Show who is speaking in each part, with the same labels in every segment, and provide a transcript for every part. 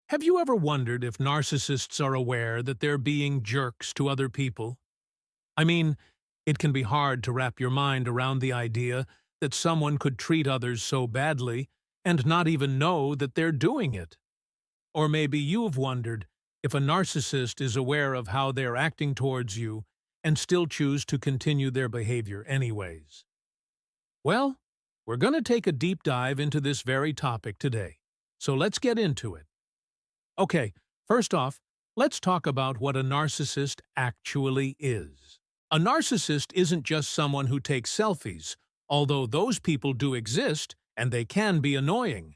Speaker 1: Have you ever wondered if narcissists are aware that they're being jerks to other people? I mean, it can be hard to wrap your mind around the idea that someone could treat others so badly and not even know that they're doing it. Or maybe you've wondered if a narcissist is aware of how they're acting towards you and still choose to continue their behavior anyways. Well, we're going to take a deep dive into this very topic today, so let's get into it. Okay, first off, let's talk about what a narcissist actually is. A narcissist isn't just someone who takes selfies, although those people do exist and they can be annoying.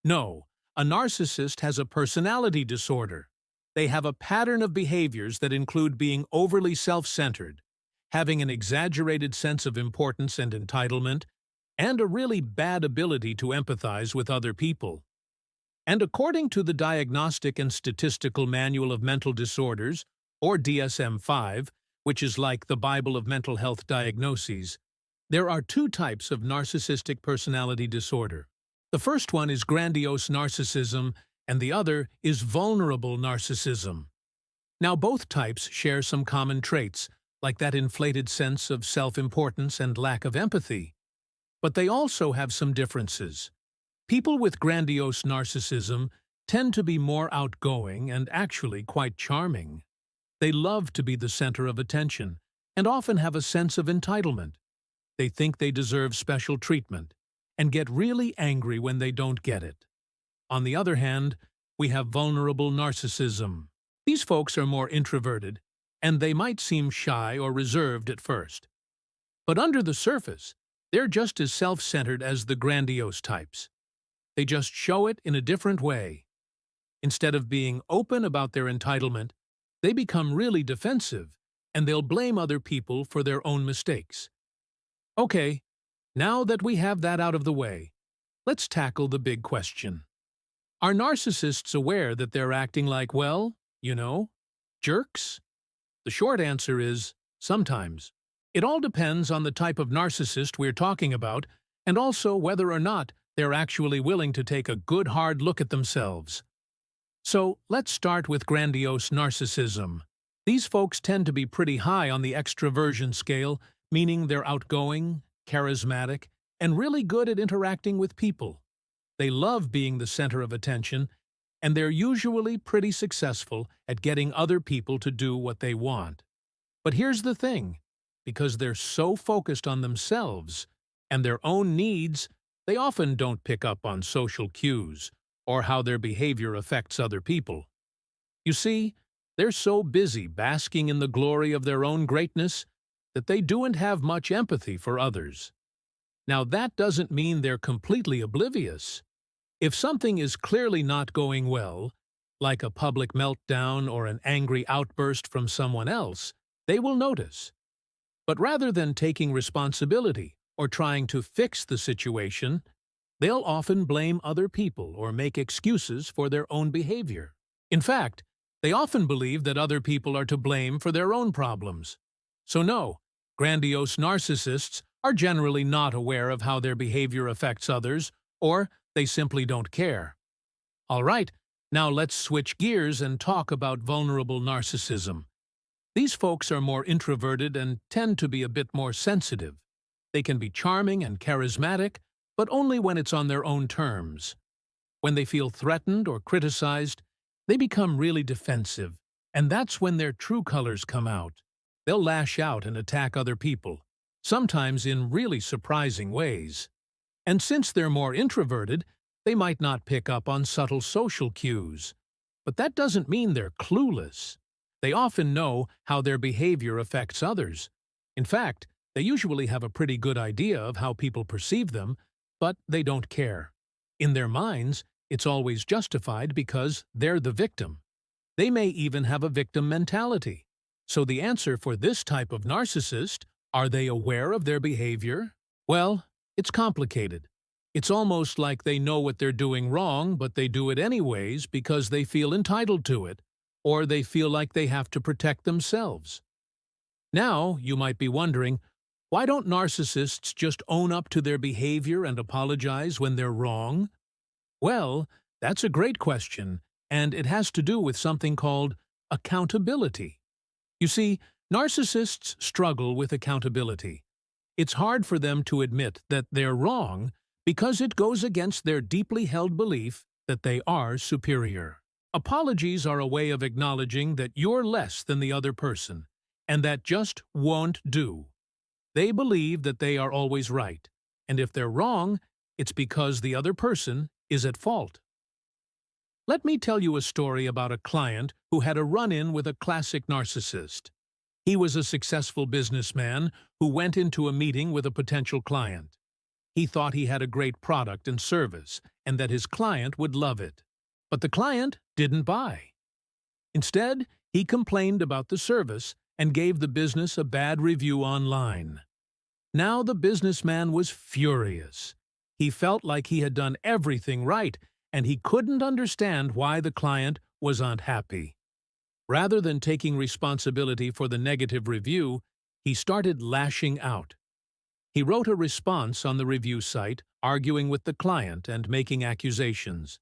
Speaker 1: No, a narcissist has a personality disorder. They have a pattern of behaviors that include being overly self-centered, having an exaggerated sense of importance and entitlement, and a really bad ability to empathize with other people. And according to the Diagnostic and Statistical Manual of Mental Disorders, or DSM-5, which is like the Bible of mental health diagnoses, there are two types of narcissistic personality disorder. The first one is grandiose narcissism, and the other is vulnerable narcissism. Now, both types share some common traits, like that inflated sense of self-importance and lack of empathy. But they also have some differences. People with grandiose narcissism tend to be more outgoing and actually quite charming. They love to be the center of attention and often have a sense of entitlement. They think they deserve special treatment and get really angry when they don't get it. On the other hand, we have vulnerable narcissism. These folks are more introverted, and they might seem shy or reserved at first. But under the surface, they're just as self-centered as the grandiose types. They just show it in a different way. Instead of being open about their entitlement, they become really defensive, and they'll blame other people for their own mistakes. Okay, now that we have that out of the way, let's tackle the big question. Are narcissists aware that they're acting like, well, jerks? The short answer is, sometimes. It all depends on the type of narcissist we're talking about, and also whether or not they're actually willing to take a good hard look at themselves. So, let's start with grandiose narcissism. These folks tend to be pretty high on the extroversion scale, meaning they're outgoing, charismatic, and really good at interacting with people. They love being the center of attention, and they're usually pretty successful at getting other people to do what they want. But here's the thing, because they're so focused on themselves and their own needs, they often don't pick up on social cues or how their behavior affects other people. You see, they're so busy basking in the glory of their own greatness that they don't have much empathy for others. Now, that doesn't mean they're completely oblivious. If something is clearly not going well, like a public meltdown or an angry outburst from someone else, they will notice. But rather than taking responsibility or trying to fix the situation, they'll often blame other people or make excuses for their own behavior. In fact, they often believe that other people are to blame for their own problems. So no, grandiose narcissists are generally not aware of how their behavior affects others, or they simply don't care. All right, now let's switch gears and talk about vulnerable narcissism. These folks are more introverted and tend to be a bit more sensitive. They can be charming and charismatic, but only when it's on their own terms. When they feel threatened or criticized, they become really defensive, and that's when their true colors come out. They'll lash out and attack other people, sometimes in really surprising ways. And since they're more introverted, they might not pick up on subtle social cues. But that doesn't mean they're clueless. They often know how their behavior affects others. In fact, they usually have a pretty good idea of how people perceive them, but they don't care. In their minds, it's always justified because they're the victim. They may even have a victim mentality. So the answer for this type of narcissist, are they aware of their behavior? Well, it's complicated. It's almost like they know what they're doing wrong, but they do it anyways because they feel entitled to it, or they feel like they have to protect themselves. Now, you might be wondering, why don't narcissists just own up to their behavior and apologize when they're wrong? Well, that's a great question, and it has to do with something called accountability. You see, narcissists struggle with accountability. It's hard for them to admit that they're wrong because it goes against their deeply held belief that they are superior. Apologies are a way of acknowledging that you're less than the other person, and that just won't do. They believe that they are always right, and if they're wrong, it's because the other person is at fault. Let me tell you a story about a client who had a run-in with a classic narcissist. He was a successful businessman who went into a meeting with a potential client. He thought he had a great product and service, and that his client would love it. But the client didn't buy. Instead, he complained about the service and gave the business a bad review online. Now the businessman was furious. He felt like he had done everything right, and he couldn't understand why the client was unhappy. Rather than taking responsibility for the negative review, he started lashing out. He wrote a response on the review site, arguing with the client and making accusations.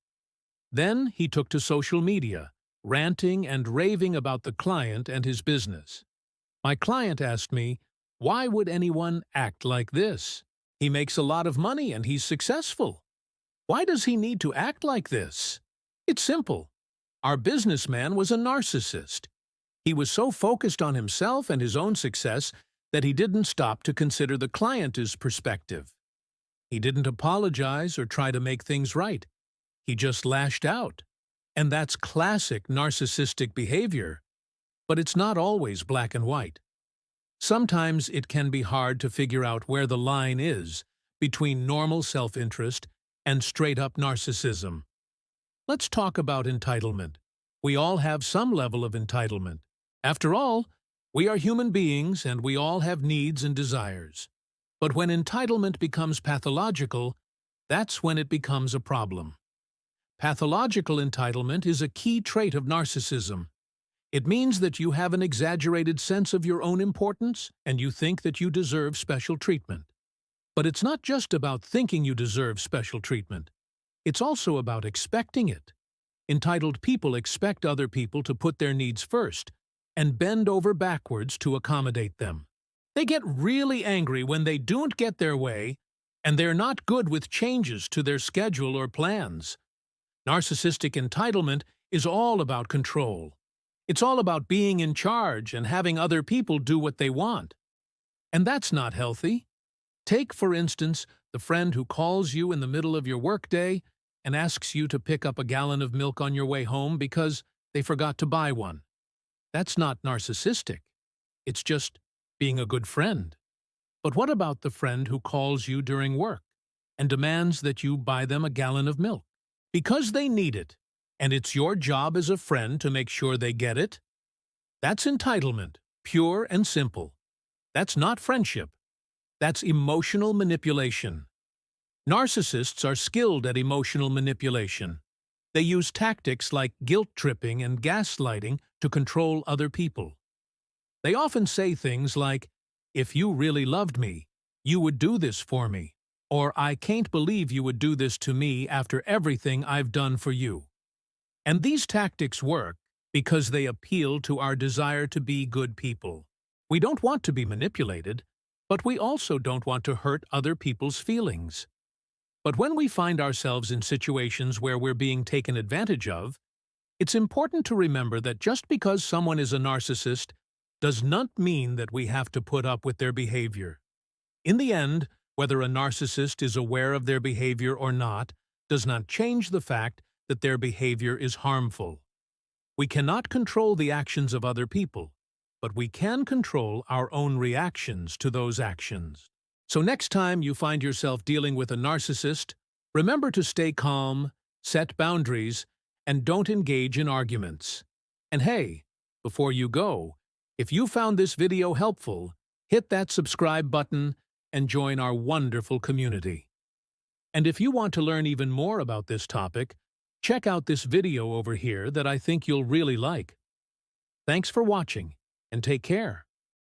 Speaker 1: Then he took to social media, ranting and raving about the client and his business. My client asked me, "Why would anyone act like this? He makes a lot of money and he's successful. Why does he need to act like this?" It's simple. Our businessman was a narcissist. He was so focused on himself and his own success that he didn't stop to consider the client's perspective. He didn't apologize or try to make things right. He just lashed out. And that's classic narcissistic behavior. But it's not always black and white. Sometimes it can be hard to figure out where the line is between normal self-interest and straight-up narcissism. Let's talk about entitlement. We all have some level of entitlement. After all, we are human beings and we all have needs and desires. But when entitlement becomes pathological, that's when it becomes a problem. Pathological entitlement is a key trait of narcissism. It means that you have an exaggerated sense of your own importance and you think that you deserve special treatment. But it's not just about thinking you deserve special treatment. It's also about expecting it. Entitled people expect other people to put their needs first and bend over backwards to accommodate them. They get really angry when they don't get their way, and they're not good with changes to their schedule or plans. Narcissistic entitlement is all about control. It's all about being in charge and having other people do what they want. And that's not healthy. Take, for instance, the friend who calls you in the middle of your workday and asks you to pick up a gallon of milk on your way home because they forgot to buy one. That's not narcissistic. It's just being a good friend. But what about the friend who calls you during work and demands that you buy them a gallon of milk? Because they need it, and it's your job as a friend to make sure they get it? That's entitlement, pure and simple. That's not friendship. That's emotional manipulation. Narcissists are skilled at emotional manipulation. They use tactics like guilt-tripping and gaslighting to control other people. They often say things like, "If you really loved me, you would do this for me," or "I can't believe you would do this to me after everything I've done for you." And these tactics work because they appeal to our desire to be good people. We don't want to be manipulated, but we also don't want to hurt other people's feelings. But when we find ourselves in situations where we're being taken advantage of, it's important to remember that just because someone is a narcissist does not mean that we have to put up with their behavior. In the end, whether a narcissist is aware of their behavior or not does not change the fact that their behavior is harmful. We cannot control the actions of other people, but we can control our own reactions to those actions. So next time you find yourself dealing with a narcissist, remember to stay calm, set boundaries, and don't engage in arguments. And hey, before you go, if you found this video helpful, hit that subscribe button and join our wonderful community. And if you want to learn even more about this topic, check out this video over here that I think you'll really like. Thanks for watching, and take care.